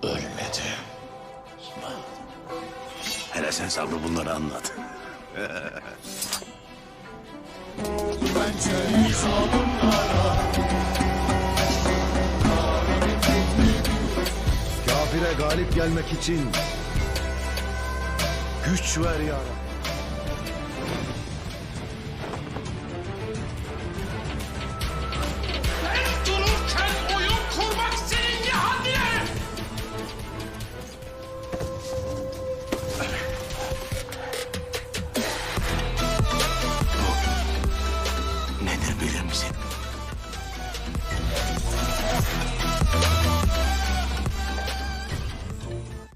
Ölmedi. Hele sen sabrı bunları anlat. Kafire galip gelmek için güç ver ya Rabbi. Dururken oyun kurmak senin ne haddine? Nedir bilir misin?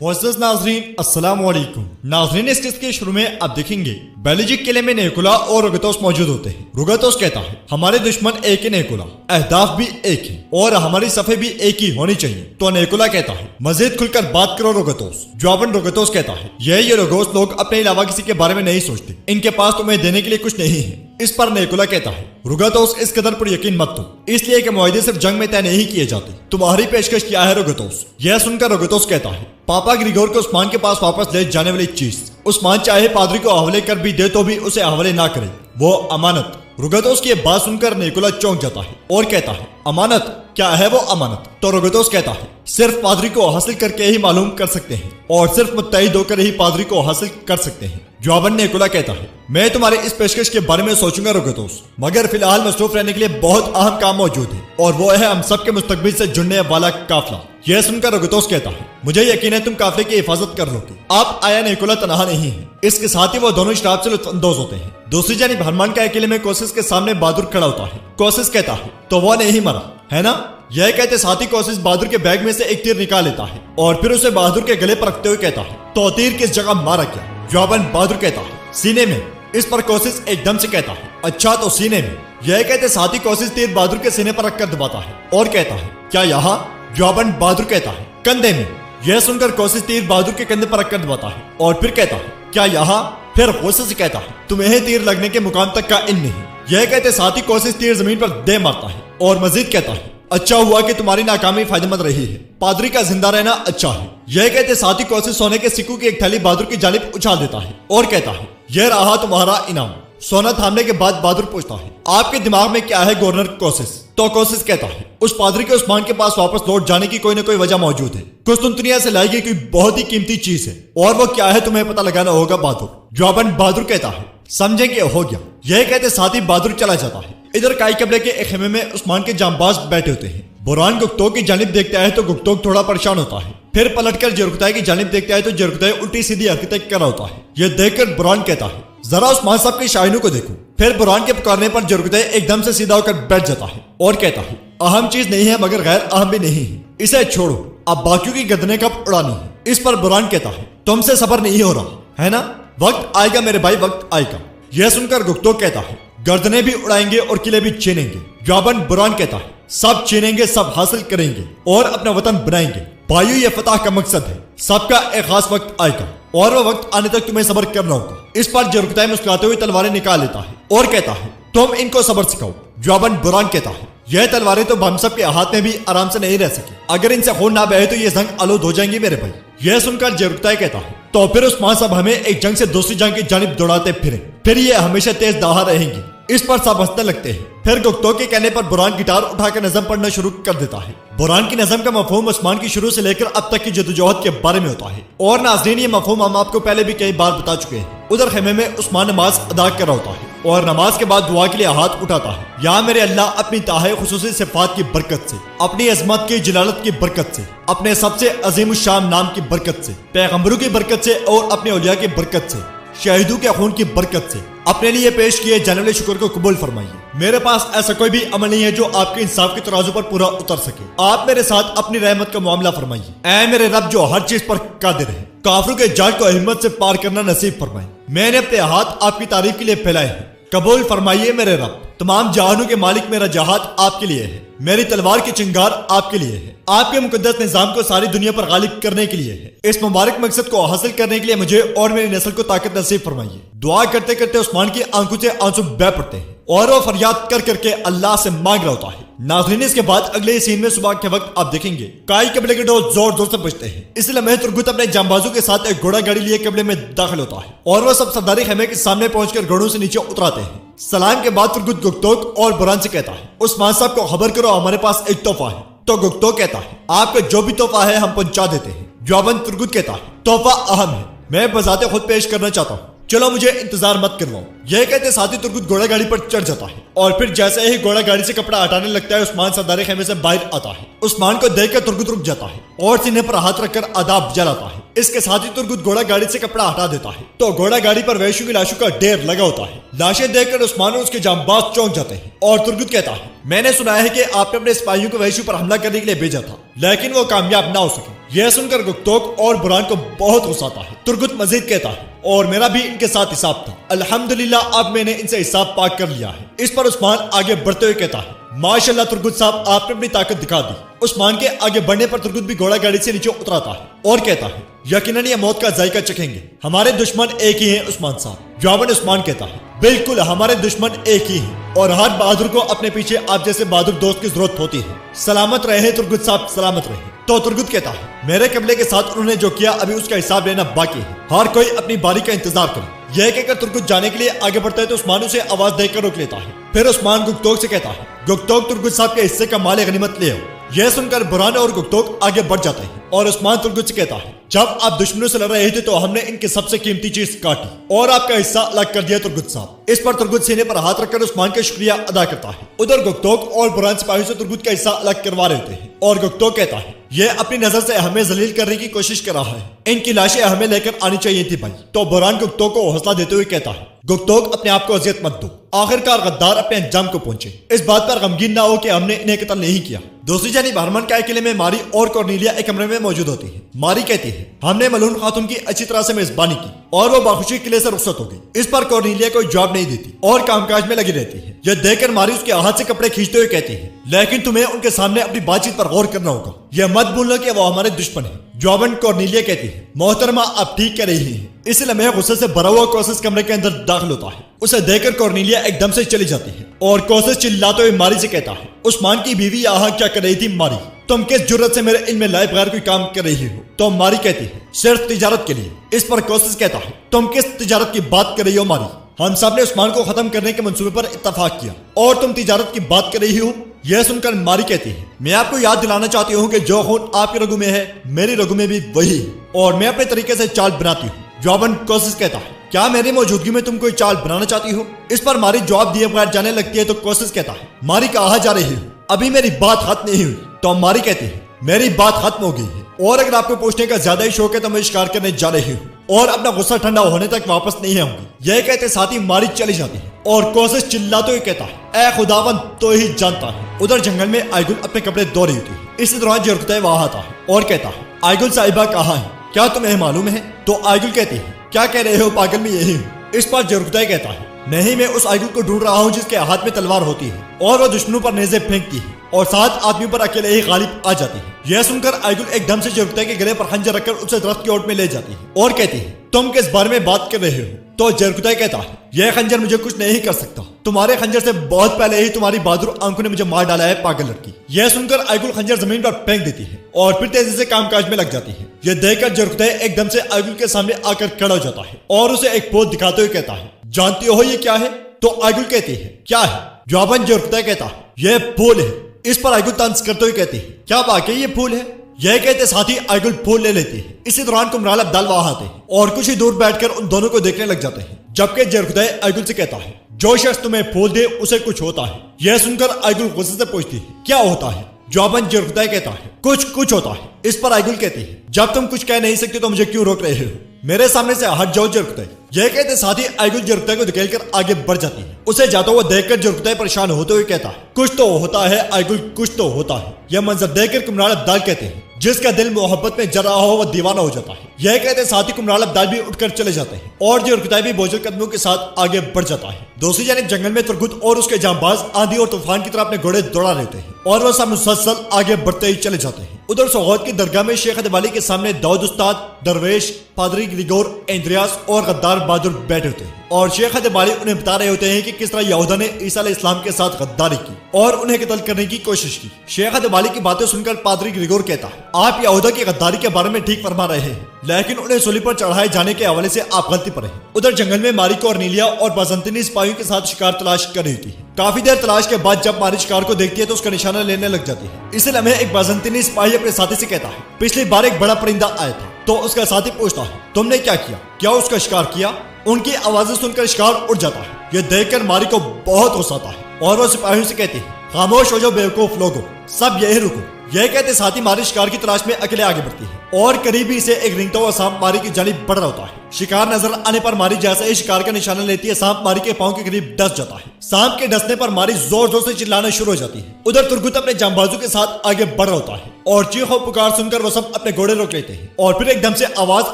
मुअज़्ज़ज़ नाज़रीन अस्सलाम वालेकुम। नाज़रीन इस किस्त के शुरू में आप देखेंगे बेल्जिक किले में नेकुला और रुगतोस मौजूद होते हैं। रुगतोस कहता है हमारे दुश्मन एक ही नेकुला, अहदाफ भी एक ही और हमारी सफ़े भी एक ही होनी चाहिए। तो नेकुला कहता है मजीद खुलकर बात करो रुगतोस। जवाबन रुगतोस कहता है ये रुगतोस लोग अपने अलावा किसी के बारे में नहीं सोचते, इनके पास तुम्हें देने के लिए कुछ नहीं है। इस पर नेकुला कहता है रुगतोस इस कदर पर यकीन मत तुम, इसलिए कि मुआहदे सिर्फ जंग में तय नहीं किए जाते। तुम्हारी पेशकश क्या है रुगतोस? यह सुनकर रुगतोस कहता है पापा ग्रिगोर को उस्मान के पास वापस ले जाने वाली चीज। उस्मान चाहे पादरी को हवाले कर भी दे तो भी उसे हवाले ना करे, वो अमानत। रुगतोस की बात सुनकर नेकुला चौंक जाता है और कहता है अमानत? क्या है वो अमानत? तो रुगतोस कहता है सिर्फ पादरी को हासिल करके ही मालूम कर सकते हैं और सिर्फ मुत्तहिद होकर ही पादरी को हासिल कर सकते हैं। जवाबन नेकुला कहता है मैं तुम्हारे इस पेशकश के बारे में सोचूंगा रुगतोस, मगर फिलहाल मसरूफ रहने के लिए बहुत अहम काम मौजूद है और वो है हम सब के मुस्तकबिल से जुड़ने वाला काफिला। यह सुनकर रुगतोस कहता है मुझे यकीन है तुम काफिले की हिफाजत कर लोगे। आप आया नेकुला तनहा नहीं है, इसके साथ ही वो दोनों शराब से लुत्फअंदोज होते हैं। दूसरी जानिब हरमान का किले में कोशिश के सामने बहादुर खड़ा होता है। कोशिश कहता है तो वो नहीं मरा है ना? यह कहते साथ ही कोशिश बहादुर के बैग में से एक तीर निकाल लेता है और फिर उसे बहादुर के गले पर रखते हुए कहता है तो तीर किस जगह मारा क्या? जवाबन बहादुर कहता है सीने में। इस पर कोशिश एकदम से कहता है अच्छा तो सीने में। यह कहते साथ ही कोशिश तीर बहादुर के सीने पर रखकर दबाता है और कहता है क्या यहाँ? जवाबन बहादुर कहता है कंधे में। यह सुनकर कोशिश तीर बहादुर के कंधे पर रखकर दबाता है और फिर कहता है क्या यहाँ? फिर कोशिश से कहता है तुम्हें तीर लगने के मुकाम तक का इन नहीं। यह कहते साथ ही कोशिश तीर जमीन पर दे मारता है और मजीद कहता है अच्छा हुआ कि तुम्हारी नाकामी फायदेमंद रही है, पादरी का जिंदा रहना अच्छा है। यह कहते साथ ही कोशिश सोने के सिक्कों की एक थैली बहादुर की जानिब उछाल देता है और कहता है यह रहा तुम्हारा इनाम। सोना थामने के बाद बहादुर पूछता है आपके दिमाग में क्या है गवर्नर कोशिश? तो कोशिश कहता है उस पादरी के उस्मान के पास वापस लौट जाने की कोई न कोई वजह मौजूद है, कुस्तुनतनिया से लाई गई कोई बहुत ही कीमती चीज है और वो क्या है तुम्हें पता लगाना होगा बहादुर। जवाबन बहादुर कहता है समझेंगे हो गया। यह कहते साथ ही बहादुर चला जाता है। इधर काई कबले के एक खेमे में उस्मान के जांबाज बैठे होते हैं। बुरहान गुप्तोग की जानिब देखता है तो गुप्तोग थोड़ा परेशान होता है, फिर पलटकर जरगुताई की जानिब देखता है तो जरगुताई उल्टी सीधी हरकतें कर रहा होता है। यह देखकर बुरहान कहता है जरा उस्मान साहब की शाइनों को देखो। फिर बुरहान के पुकारने पर जरगुताई एकदम से सीधा होकर बैठ जाता है और कहता है अहम चीज नहीं है मगर गैर अहम भी नहीं है, इसे छोड़ो, अब बाकियों की गर्दनें कब उड़ानी है। इस पर बुरहान कहता है तुमसे सबर नहीं हो रहा है ना? वक्त आएगा मेरे भाई, वक्त आएगा। यह सुनकर गुप्तोग कहता है गर्दनें भी उड़ाएंगे और किले भी छीनेंगे। जवाबन बुरहान कहता है सब छीनेंगे, सब हासिल करेंगे और अपना वतन बनाएंगे। भाइयों ये फतह का मकसद है, सबका एक खास वक्त आएगा और वो वक्त आने तक तुम्हें सब्र करना होगा। इस पर जरगुताई मुस्कुराते हुए तलवारें निकाल लेता है और कहता है तुम इनको सब्र सिखाओ। जवाबन बुरहान कहता है यह तलवारें तो हम सब के हाथ में भी आराम से नहीं रह सकी, अगर इनसे खून ना बहे तो ये जंग आलूद हो जाएंगी मेरे भाई। यह सुनकर जरगुताई कहता है तो फिर उस्मान साहब हमें एक जंग से दूसरी जंग की जानिब दौड़ाते फिरे, फिर ये हमेशा तेज दाहा रहेंगी। इस पर सब हंसने लगते हैं। फिर गुप्तोग के कहने पर बुरहान गिटार उठाकर नज़म पढ़ना शुरू कर देता है। बुरहान की नज़म का मफहूम उस्मान की शुरू से लेकर अब तक की जदोजहद के बारे में होता है और नाज़रीन ये मफहूम हम आपको पहले भी कई बार बता चुके हैं। उधर खेमे में उस्मान नमाज अदा कर रहा होता है और नमाज के बाद दुआ के लिए हाथ उठाता है। यहाँ मेरे अल्लाह अपनी ताहे खुसूसी सिफात की बरकत से, अपनी अजमत की जलालत की बरकत से, अपने सबसे अजीम शाम नाम की बरकत से, पैगंबरों की बरकत से और अपने औलिया की बरकत से, शहीदों के खून की बरकत से अपने लिए पेश किए जाने वाले शुक्र को कबूल फरमाइए। मेरे पास ऐसा कोई भी अमल नहीं है जो आपके इंसाफ के तराजू पर पूरा उतर सके। आप मेरे साथ अपनी रहमत का मामला फरमाइए। ऐ मेरे रब जो हर चीज पर कादिर है, काफिरों के जाल को हिम्मत से पार करना नसीब फरमाए। मैंने अपने हाथ आपकी तारीफ के लिए फैलाए हैं, कबूल फरमाइए मेरे रब। तमाम जहानों के मालिक मेरा जहाद आपके लिए है, मेरी तलवार की चिंगार आपके लिए है। آپ کے मुकद्दस निज़ाम को सारी दुनिया पर गालिब करने के लिए है। इस मुबारक मकसद को हासिल करने के लिए मुझे और मेरी नस्ल को ताकत नसीब फरमाइए। दुआ करते करते उस्मान की आंखों से आंसू बह पड़ते हैं और वो फरियाद कर करके अल्लाह से मांग रहा होता है। नाज़रीन, इसके बाद अगले सीन में सुबह के वक्त आप देखेंगे काई कबीले के डोर जोर जोर से बजते हैं। इस लम्हे तुर्गुत अपने जांबाजों के साथ एक घोड़ा गाड़ी लिए कबीले में दाखिल होता है और वह सब सरदारी खेमे के सामने पहुंचकर घोड़ों से नीचे उतराते हैं। सलाम के बाद तुर्गुत गुक्तोक और बुरान से कहता है, उस्मान साहब को खबर करो, हमारे पास एक तोहफा है। तो गुक्तोक कहता है, आपका जो भी तोहफा है हम पहुंचा देते हैं। जवाबन तुर्गुत कहता है, तोहफा अहम है, मैं बजाते खुद पेश करना चाहता हूँ, चलो मुझे इंतजार मत करवाओ। यह कहते साथी तुर्गुत घोड़ा गाड़ी पर चढ़ जाता है और फिर जैसे ही घोड़ा गाड़ी से कपड़ा हटाने लगता है उस्मान सरदारी खेमे से बाहर आता है। उस्मान को देखकर तुर्गुत रुक जाता है और सीने पर हाथ रखकर आदाब जलाता है। इसके साथ ही तुर्गुत घोड़ा गाड़ी से कपड़ा हटा देता है तो घोड़ा गाड़ी पर वैश्यों की लाशों का ढेर लगा होता है। लाशें देखकर उस्मान और उसके जांबाज चौंक जाते हैं और तुर्गुत कहता है, मैंने सुना है कि आपने अपने सिपाहियों को वैश्यों पर हमला करने के लिए भेजा था, लेकिन वो कामयाब ना हो सके। यह सुनकर गुक्तोक और बुरान को बहुत गुस्सा आता है। तुर्गुत मजीद कहता है, और मेरा भी इनके साथ हिसाब था, अल्हम्दुलिल्लाह अब मैंने इनसे हिसाब पाक कर लिया है। इस पर उस्मान आगे बढ़ते हुए कहता है, माशाल्लाह तुर्गुत साहब, आपने अपनी ताकत दिखा दी। उस्मान के आगे बढ़ने पर तुर्गुत भी घोड़ा गाड़ी से नीचे उतराता है और कहता है, यकीनन ये मौत का जायका चखेंगे, हमारे दुश्मन एक ही हैं उस्मान साहब। जवाबन उस्मान कहता है, बिल्कुल हमारे दुश्मन एक ही हैं और हर बहादुर को अपने पीछे आप जैसे बहादुर दोस्त की जरूरत होती है। सलामत रहे तुर्गुत साहब, सलामत रहे। तो तुर्गुत कहता है, मेरे कबीले के साथ उन्होंने जो किया अभी उसका हिसाब लेना बाकी है, हर कोई अपनी बारी का इंतजार करे। यह कहकर तुर्गुत जाने के लिए आगे बढ़ता है तो उस्मान उसे आवाज देकर रोक लेता है। फिर उस्मान गुक्तोक से कहता है, गुक्तोक तुर्गुत साहब के हिस्से का माल गनीमत ले आओ। यह सुनकर बुरान और गुक्तोक आगे बढ़ जाते हैं और उस्मान तुर्गुत से कहता है, जब आप दुश्मनों से लड़ रहे थे तो हमने इनकी सबसे कीमती चीज काटी और आपका हिस्सा अलग कर दिया तुर्गुत साहब। इस पर तुर्गुत सीने पर हाथ रखकर उस्मान का शुक्रिया अदा करता है। उधर गुक्तोक और बुरान सिपाहियों से तुर्गुत का हिस्सा अलग करवा रहे होते हैं और गुक्तोक कहता है, यह अपनी नजर से हमें जलील करने की कोशिश कर रहा है, इनकी लाशें हमें लेकर आनी चाहिए थी भाई। तो बुरान गुक्तोक को हौसला देते हुए कहता है, गुक्तोक अपने आप को अजियत मत दो, आखिरकार गद्दार अपने अंजाम को पहुंचे, इस बात पर गमगीन ना हो कि हमने इन्हें कत्ल नहीं किया। दूसरी जानिब हरमन के किले में मारी और कॉर्नेलिया एक कमरे में मौजूद होती है। मारी कहती है, हमने मलून खातून की अच्छी तरह से मेजबानी की और वो बाखुशी किले से रुखसत हो गई। इस पर कॉर्नेलिया कोई जवाब नहीं देती और कामकाज में लगी रहती है। यह देखकर मारी उसके हाथ से कपड़े खींचते हुए कहती है, लेकिन तुम्हें उनके सामने अपनी बातचीत पर गौर करना होगा, यह मत भूलना कि वो हमारे दुश्मन है। जवाबन कॉर्नेलिया कहती है, मोहतरमा आप ठीक कह रही है। इस लम्हे गुस्से से भरा हुआ कोसिस कमरे के अंदर दाखिल होता है। उसे देखकर कॉर्नेलिया एकदम से चली जाती है और कोसिस चिल्लाते हुए मारी से कहता है, उस्मान की बीवी यहाँ क्या कर रही थी मारी, तुम किस जुर्रत से मेरे इल्म लाए बगैर कोई काम कर रही हो। तो मारी कहती है, सिर्फ तिजारत के लिए। इस पर कोसिस कहता है, तुम किस तिजारत की बात कर रही हो मारी, हम सब ने उस्मान को खत्म करने के मंसूबे पर इत्तेफाक किया और तुम तिजारत की बात कर रही हो। यह सुनकर मारी कहती है, मैं आपको याद दिलाना चाहती हूँ कि जो खून आपके रगों में है मेरी रगों में भी वही है और मैं अपने तरीके से चाल बनाती हूँ। जवाबन कोसिस कहता है, क्या मेरी मौजूदगी में तुम कोई चाल बनाना चाहती हो। इस पर मारी जवाब दिए बगैर जाने लगती है तो कोसिस कहता है, मारी कहाँ जा रही हो, अभी मेरी बात खत्म नहीं हुई। तो मारी कहती है, मेरी बात खत्म हो गई है और अगर आपको पूछने का ज्यादा ही शौक है तो मैं शिकार करने जा रही हूँ और अपना गुस्सा ठंडा होने तक वापस नहीं आऊंगी। यह कहते साथ ही मारी चली जाती है और कोसिस चिल्लाते हुए कहता है, ऐ खुदावन तो ही जानता है। उधर जंगल में आयगुल अपने कपड़े धो रही होती है। इसी दौरान जरकुतै वहां आता है और कहता है, आयगुल साहिबा कहाँ है, क्या तुम्हें मालूम है। तो आयगुल कहती है, क्या कह रहे हो पागल, में यही हूँ। इस पर जरकुतै कहता है, नहीं मैं उस आयगुल को ढूंढ रहा हूँ जिसके हाथ में तलवार होती है और वो दुश्मनों पर नेज़े फेंकती है और 7 आदमियों पर अकेले ही गालिब आ जाती है। यह सुनकर आयगुल एकदम से जरकुतै के गले पर खंजर रखकर उसे दरख्त की ओट में ले जाती है और कहती है, तुम किस बारे में बात कर रहे हो। तो जरकुतै कहता है, यह खंजर मुझे कुछ नहीं कर सकता, तुम्हारे खंजर से बहुत पहले ही तुम्हारी बहादुर आंखों ने मुझे मार डाला है पागल लड़की। यह सुनकर आयगुल खंजर जमीन पर फेंक देती है और फिर तेजी से कामकाज में लग जाती है। यह देखकर जरकुतै एकदम से आयगुल के सामने आकर खड़ा हो जाता है और उसे एक पोत दिखाते हुए कहता है, जानती हो ये क्या है। तो आयगुल कहती है, क्या है। जवाबन जरकुतै कहता है, यह फूल है। इस पर आयगुल तंज करते हुए कहती है, क्या वाकई ये फूल है। यह कहते साथ ही आयगुल फूल ले लेती है। इसी दौरान कुमराल अब्दाल वहां आते हैं और कुछ ही दूर बैठकर उन दोनों को देखने लग जाते हैं, जबकि जरकुतै आयगुल से कहता है, जो शख्स तुम्हें फूल दे उसे कुछ होता है। यह सुनकर आयगुल गुस्से से पूछती है, क्या होता है। जवाबन जरकुतै कहता है, कुछ होता है। इस पर आयगुल कहती है, जब तुम कुछ कह नहीं सकते तो मुझे क्यों रोक रहे हो, मेरे सामने से हट जाओ जरकुतै। यह कहते साथ ही आयगुल जरकुतै को धकेलकर आगे बढ़ जाती है। उसे जाता हुआ देखकर जरकुतै परेशान होते हुए कहता है, कुछ तो होता है आयगुल, कुछ तो होता है। यह मंजर देखकर कुमराल अब्दाल कहते हैं, जिसका दिल मोहब्बत में जल रहा हो वह दीवाना हो जाता है। यह कहते साथ ही कुमराल अब्दाल भी उठकर चले जाते हैं और जरकुतै भी बोझल कदमों के साथ आगे बढ़ जाता है। दूसरी जानिब जंगल में तुर्गुत और उसके जांबाज आंधी और तूफान की तरह अपने घोड़े दौड़ा लेते हैं और वह सब मुसलसल आगे बढ़ते ही चले जाते हैं। ادھر سوغوت کی درگاہ میں شیخ ادب علی کے سامنے داؤد استاد، درویش، پادری گریگور، اندریاس اور غدار بہادر بیٹھے ہوتے ہیں اور شیخ ادب علی انہیں بتا رہے ہوتے ہیں کہ کس طرح یہودا نے عیسیٰ علیہ السلام کے ساتھ غداری کی اور انہیں قتل کرنے کی کوشش کی۔ شیخ ادب علی کی باتیں سن کر پادری گریگور کہتا ہے آپ یہودا کی غداری کے بارے میں ٹھیک فرما رہے ہیں، لیکن انہیں سولی پر چڑھائے جانے کے حوالے سے آپ غلطی پر ہیں۔ ادھر جنگل میں ماریکو اور نیلیا اور بازنطینی سپاہیوں کے ساتھ شکار تلاش کر رہی تھی۔ کافی دیر تلاش کے بعد جب ماری شکار کو دیکھتی ہے تو اس کا نشانہ لینے لگ جاتی ہے۔ اسی لمحے ایک بازنطینی سپاہی اپنے ساتھی سے کہتا ہے پچھلی بار ایک بڑا پرندہ آیا تھا، تو اس کا ساتھی پوچھتا ہے تم نے کیا کیا؟ کیا اس کا شکار کیا؟ ان کی آوازیں سن کر شکار اڑ جاتا ہے۔ یہ دیکھ کر ماری کو بہت غصہ آتا ہے اور وہ سپاہیوں سے کہتی ہے خاموش ہو جاؤ بیوقوف لوگوں، سب یہی رکو۔ یہ کہتے ساتھی ماری شکار کی تلاش میں اکیلے آگے بڑھتی ہے اور قریب ہی سے ایک رینگتا ہوا سانپ ماری کی جانب بڑھ رہا ہوتا ہے۔ شکار نظر آنے پر ماری جیسے ہی شکار کا نشانہ لیتی ہے سانپ ماری کے پاؤں کے قریب ڈس جاتا ہے۔ سانپ کے ڈسنے پر ماری زور زور سے چلانا شروع ہو جاتی ہے۔ ادھر ترگت اپنے جانبازوں کے ساتھ آگے بڑھ رہا ہوتا ہے اور چیخ و پکار سن کر وہ سب اپنے گھوڑے روک لیتے ہیں اور پھر ایک دم سے آواز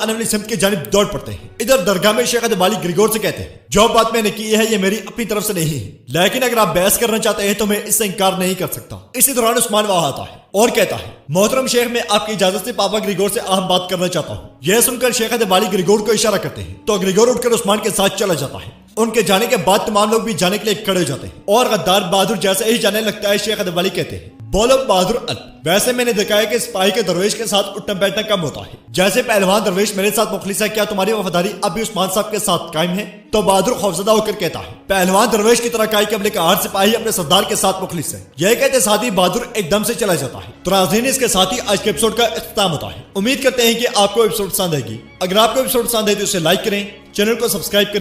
آنے والی سمت کی جانب دوڑ پڑتے ہیں۔ ادھر درگاہ میں شیخ ادب علی گریگور سے کہتے ہیں جو بات میں نے کی ہے یہ میری اپنی طرف سے نہیں ہے، لیکن اگر آپ بحث کرنا چاہتے ہیں تو میں اس سے انکار نہیں کر سکتا۔ اسی دوران عثمان وہاں آتا ہے اور کہتا ہے محترم شیخ میں آپ کی اجازت سے پاپا گریگور سے اہم بات کرنا چاہتا ہوں۔ یہ سن کر شیخ ادب علی گریگور کو اشارہ کرتے ہیں تو گریگور اٹھ کر عثمان کے ساتھ چلا جاتا ہے۔ ان کے جانے کے بعد تمام لوگ بھی جانے کے لیے کھڑے ہو جاتے ہیں اور غدار بہادر جیسے ہی جانے لگتا ہے شیخ ادب علی کہتے ہیں بولو بہادر ویسے میں نے دیکھا ہے کہ سپاہی کے درویش کے ساتھ اٹھنا بیٹھنا کم ہوتا ہے، جیسے پہلوان درویش میرے ساتھ مخلص ہے، کیا تمہاری وفاداری اب بھی عثمان صاحب کے ساتھ قائم ہے؟ تو بہادر خوفزدہ ہو کر کہتا ہے پہلوان درویش کی طرح کائی قبل کا ہر سپاہی اپنے سردار کے ساتھ مخلص ہے۔ یہ کہتے ساتھی بہادر ایک دم سے چلا جاتا ہے۔ تو ناظرین اس کے ساتھ ہی آج کے ایپیسوڈ کا اختتام ہوتا ہے۔ امید کرتے ہیں کہ آپ کو ایپیسوڈ پسند آئے گی۔ اگر آپ کو ایپیسوڈ پسند ہے تو اسے لائک کریں، چینل کو سبسکرائب کریں۔